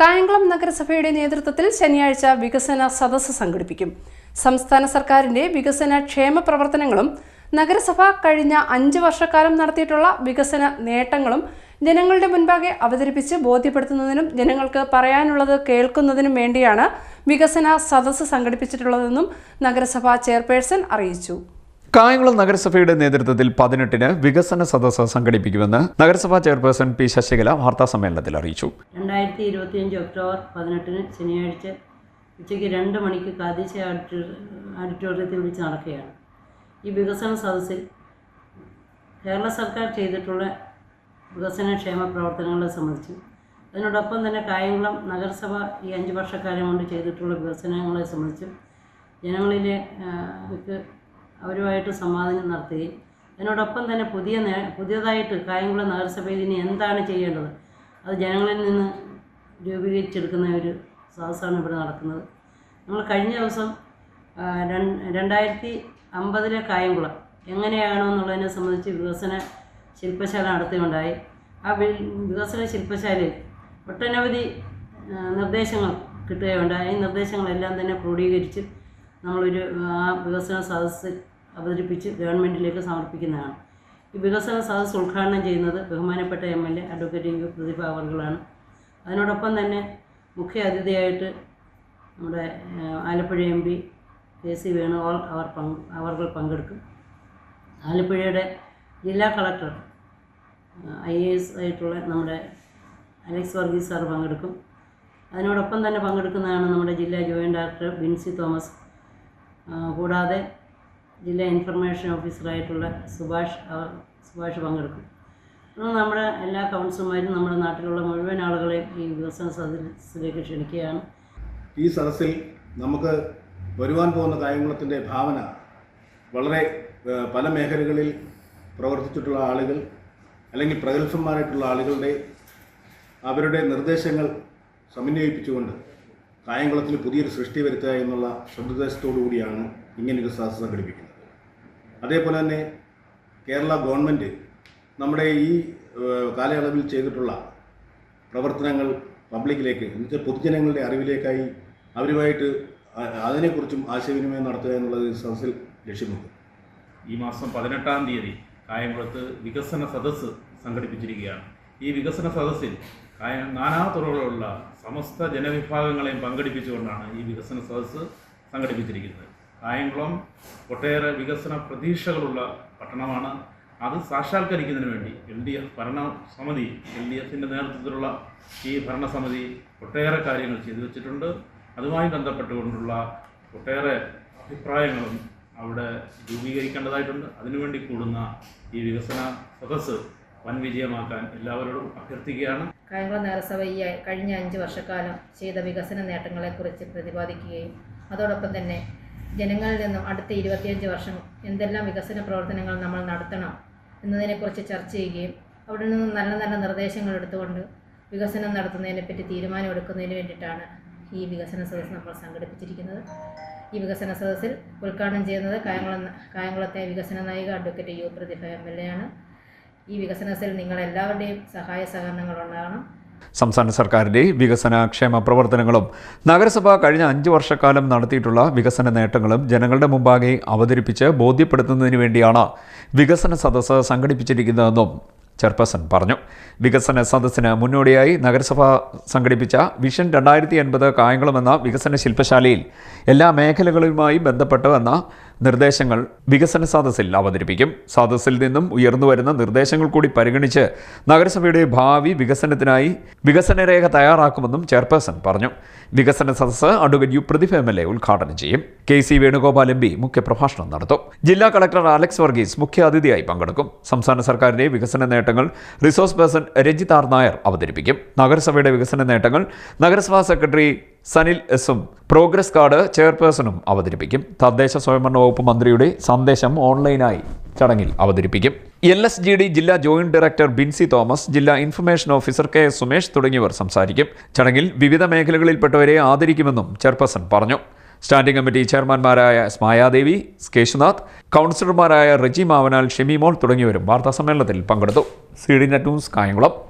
കായംകുളം നഗരസഭയുടെ നേതൃത്വത്തിൽ ശനിയാഴ്ച വികസന സദസ്സ് സംഘടിപ്പിക്കും. സംസ്ഥാന സർക്കാരിന്റെ വികസന ക്ഷേമ പ്രവർത്തനങ്ങളും നഗരസഭ കഴിഞ്ഞ 5 വർഷക്കാലം നടത്തിയിട്ടുള്ള വികസന നേട്ടങ്ങളും ജനങ്ങളുടെ മുൻപാകെ അവതരിപ്പിച്ച് ബോധ്യപ്പെടുത്തുന്നതിനും ജനങ്ങൾക്ക് പറയാനുള്ളത് കേൾക്കുന്നതിനും വേണ്ടിയാണ് വികസന സദസ്സ് സംഘടിപ്പിച്ചിട്ടുള്ളതെന്നും നഗരസഭാ ചെയർപേഴ്സൺ അറിയിച്ചു. കായംകുളം നഗരസഭയുടെ നേതൃത്വത്തിൽ 18-ന് വികസന സദസ്സ് സംഘടിപ്പിക്കുമെന്ന് നഗരസഭാ ചെയർപേഴ്സൺ പി ശശികല വാർത്താസമ്മേളനത്തിൽ അറിയിച്ചു. 2025 ഒക്ടോബർ 18-ന് ശനിയാഴ്ച ഉച്ചയ്ക്ക് 2 മണിക്ക് കാദേശ ഓഡിറ്റോറിയത്തിൽ വെച്ച് നടക്കുകയാണ്. ഈ വികസന സദസ്സിൽ കേരള സർക്കാർ ചെയ്തിട്ടുള്ള വികസന ക്ഷേമ പ്രവർത്തനങ്ങളെ സംബന്ധിച്ച് അതിനോടൊപ്പം തന്നെ കായംകുളം നഗരസഭ ഈ 5 വർഷക്കാലം കൊണ്ട് ചെയ്തിട്ടുള്ള വികസനങ്ങളെ സംബന്ധിച്ചും ജനങ്ങളിലേക്ക് അവരുമായിട്ട് സംവാദം നടത്തുകയും അതിനോടൊപ്പം തന്നെ പുതിയതായിട്ട് കായംകുളം നഗരസഭയിൽ ഇനി എന്താണ് ചെയ്യേണ്ടത് അത് ജനങ്ങളിൽ നിന്ന് രൂപീകരിച്ചെടുക്കുന്ന ഒരു സദസ്സാണ് ഇവിടെ നടക്കുന്നത്. നമ്മൾ കഴിഞ്ഞ ദിവസം 2050 കായംകുളം എങ്ങനെയാണോ എന്നുള്ളതിനെ സംബന്ധിച്ച് വികസന ശില്പശാല നടത്തുകയുണ്ടായി. ആ വികസന ശില്പശാലയിൽ ഒട്ടനവധി നിർദ്ദേശങ്ങൾ കിട്ടുകയുണ്ടായി. ഈ നിർദ്ദേശങ്ങളെല്ലാം തന്നെ ക്രോഡീകരിച്ച് നമ്മളൊരു ആ വികസന സദസ്സ് അവതരിപ്പിച്ച് ഗവൺമെൻറ്റിലേക്ക് സമർപ്പിക്കുന്നതാണ്. ഈ വികസന സദസ്സ് ഉദ്ഘാടനം ചെയ്യുന്നത് ബഹുമാനപ്പെട്ട MLA അഡ്വക്കേറ്റ് യു പ്രതിഭ അവർകളാണ്. അതിനോടൊപ്പം തന്നെ മുഖ്യ അതിഥിയായിട്ട് നമ്മുടെ ആലപ്പുഴ MP KC വേണുഗോപാൽ അവർ പങ്കെടുക്കും. ആലപ്പുഴയുടെ ജില്ലാ കളക്ടർ IAS ആയിട്ടുള്ള നമ്മുടെ അലക്സ് വർഗീസ് സാർ പങ്കെടുക്കും. അതിനോടൊപ്പം തന്നെ പങ്കെടുക്കുന്നതാണ് നമ്മുടെ ജില്ലാ ജോയിൻറ്റ് ഡയറക്ടർ ബിൻസി തോമസ്, കൂടാതെ ജില്ലാ ഇൻഫർമേഷൻ ഓഫീസറായിട്ടുള്ള സുഭാഷ് പങ്കെടുക്കും. നമ്മുടെ എല്ലാ കൗൺസിലർമാരും നമ്മുടെ നാട്ടിലുള്ള മുഴുവൻ ആളുകളെയും ഈ വികസന സദസ്സിലേക്ക് ക്ഷണിക്കുകയാണ്. ഈ സദസ്സിൽ നമുക്ക് വരുവാൻ പോകുന്ന കായംകുളത്തിൻ്റെ ഭാവന വളരെ പല മേഖലകളിൽ പ്രവർത്തിച്ചിട്ടുള്ള ആളുകൾ അല്ലെങ്കിൽ പ്രഗത്ഭന്മാരായിട്ടുള്ള ആളുകളുടെ അവരുടെ നിർദ്ദേശങ്ങൾ സമന്വയിപ്പിച്ചുകൊണ്ട് കായംകുളത്തിൽ പുതിയൊരു സൃഷ്ടി വരുത്തുക എന്നുള്ള സദുദ്ദേശത്തോടു കൂടിയാണ് ഇങ്ങനൊരു സദസ്സ് സംഘടിപ്പിക്കുന്നത്. അതേപോലെ തന്നെ കേരള ഗവൺമെൻറ് നമ്മുടെ ഈ കാലയളവിൽ ചെയ്തിട്ടുള്ള പ്രവർത്തനങ്ങൾ പബ്ലിക്കിലേക്ക് എന്നുവെച്ചാൽ പൊതുജനങ്ങളുടെ അറിവിലേക്കായി അവരുമായിട്ട് അതിനെക്കുറിച്ചും ആശയവിനിമയം നടത്തുക എന്നുള്ളത് സദസ്സിൽ ലക്ഷ്യമുണ്ട്. ഈ മാസം 18-ാം തീയതി കായംകുളത്ത് വികസന സദസ്സ് സംഘടിപ്പിച്ചിരിക്കുകയാണ്. ഈ വികസന സദസ്സിൽ നാനാതുറകളിലുള്ള സമസ്ത ജനവിഭാഗങ്ങളെയും പങ്കെടുപ്പിച്ചുകൊണ്ടാണ് ഈ വികസന സദസ്സ് സംഘടിപ്പിച്ചിരിക്കുന്നത്. കായംകുളം ഒട്ടേറെ വികസന പ്രതീക്ഷകളുള്ള പട്ടണമാണ്. അത് സാക്ഷാത്കരിക്കുന്നതിന് വേണ്ടി LDF ഭരണസമിതി, LDFിൻ്റെ നേതൃത്വത്തിലുള്ള ഈ ഭരണസമിതി ഒട്ടേറെ കാര്യങ്ങൾ ചെയ്തു വച്ചിട്ടുണ്ട്. അതുമായി ബന്ധപ്പെട്ടുകൊണ്ടുള്ള ഒട്ടേറെ അഭിപ്രായങ്ങളും അവിടെ രൂപീകരിക്കേണ്ടതായിട്ടുണ്ട്. അതിനുവേണ്ടി കൂടുന്ന ഈ വികസന സദസ്സ് വൻ വിജയമാക്കാൻ എല്ലാവരോടും അഭ്യർത്ഥിക്കുകയാണ്. കായംകുളം നഗരസഭ ഈ കഴിഞ്ഞ 5 വർഷക്കാലം ചെയ്ത വികസന നേട്ടങ്ങളെക്കുറിച്ച് പ്രതിപാദിക്കുകയും അതോടൊപ്പം തന്നെ ജനങ്ങളിൽ നിന്നും അടുത്ത 25 വർഷം എന്തെല്ലാം വികസന പ്രവർത്തനങ്ങൾ നമ്മൾ നടത്തണം എന്നതിനെക്കുറിച്ച് ചർച്ച ചെയ്യുകയും അവിടെ നിന്നും നല്ല നല്ല നിർദ്ദേശങ്ങൾ എടുത്തുകൊണ്ട് വികസനം നടത്തുന്നതിനെപ്പറ്റി തീരുമാനമെടുക്കുന്നതിന് വേണ്ടിയിട്ടാണ് ഈ വികസന സദസ്സ് നമ്മൾ സംഘടിപ്പിച്ചിരിക്കുന്നത്. ഈ വികസന സദസ്സിൽ ഉദ്ഘാടനം ചെയ്യുന്നത് കായംകുളത്തെ വികസന നായിക അഡ്വക്കേറ്റ് യു പ്രതിഭ MLA ആണ്. ഈ വികസന സദസ്സിൽ നിങ്ങളെല്ലാവരുടെയും സഹായ സഹകരണങ്ങൾ ഉണ്ടാകണം. സംസ്ഥാന സർക്കാരിൻ്റെ വികസന ക്ഷേമ പ്രവർത്തനങ്ങളും നഗരസഭ കഴിഞ്ഞ 5 വർഷക്കാലം നടത്തിയിട്ടുള്ള വികസന നേട്ടങ്ങളും ജനങ്ങളുടെ മുമ്പാകെ അവതരിപ്പിച്ച് ബോധ്യപ്പെടുത്തുന്നതിന് വേണ്ടിയാണ് വികസന സദസ്സ് സംഘടിപ്പിച്ചിരിക്കുന്നതെന്നും ചെയർപേഴ്സൺ പറഞ്ഞു. വികസന സദസ്സിന് മുന്നോടിയായി നഗരസഭ സംഘടിപ്പിച്ച വിഷൻ 2080 കായംകുളം എന്ന വികസന ശില്പശാലയിൽ എല്ലാ മേഖലകളുമായി ബന്ധപ്പെട്ട് എന്ന നിർദ്ദേശങ്ങൾ വികസന സദസ്സിൽ അവതരിപ്പിക്കും. സദസ്സിൽ നിന്നും ഉയർന്നുവരുന്ന നിർദ്ദേശങ്ങൾ കൂടി പരിഗണിച്ച് നഗരസഭയുടെ ഭാവി വികസനത്തിനായി വികസനരേഖ തയ്യാറാക്കുമെന്നും ചെയർപേഴ്സൺ പറഞ്ഞു. വികസന സദസ്സ് അഡ്വക്കേറ്റ് യു പ്രതിഭ MLA ഉദ്ഘാടനം ചെയ്യും. KC വേണുഗോപാൽ MP മുഖ്യപ്രഭാഷണം നടത്തും. ജില്ലാ കളക്ടർ അലക്സ് വർഗീസ് മുഖ്യ അതിഥിയായി പങ്കെടുക്കും. സംസ്ഥാന സർക്കാരിന്റെ വികസന നേട്ടങ്ങൾ resource person Rajith R. Nair അവതരിപ്പിക്കും. നഗരസഭയുടെ വികസന നേട്ടങ്ങൾ നഗരസഭാ സെക്രട്ടറി സനിൽ S.ഉം പ്രോഗ്രസ് കാർഡ് ചെയർപേഴ്സണും അവതരിപ്പിക്കും. തദ്ദേശ സ്വയംഭരണ വകുപ്പ് മന്ത്രിയുടെ സന്ദേശം ഓൺലൈനായി ചടങ്ങിൽ അവതരിപ്പിക്കും. LSGD ജില്ലാ ജോയിന്റ് ഡയറക്ടർ ബിൻസി തോമസ്, ജില്ലാ ഇൻഫർമേഷൻ ഓഫീസർ KS സുമേഷ് തുടങ്ങിയവർ സംസാരിക്കും. ചടങ്ങിൽ വിവിധ മേഖലകളിൽപ്പെട്ടവരെ ആദരിക്കുമെന്നും ചെയർപേഴ്സൺ പറഞ്ഞു. സ്റ്റാൻഡിംഗ് കമ്മിറ്റി ചെയർമാൻമാരായ സ്മായാദേവി, കേശുനാഥ്, കൗൺസിലർമാരായ റജി മാവനാൽ, ഷെമി മോൾ തുടങ്ങിയവരും വാർത്താസമ്മേളനത്തിൽ പങ്കെടുത്തു. CDNet news Kayamkulam.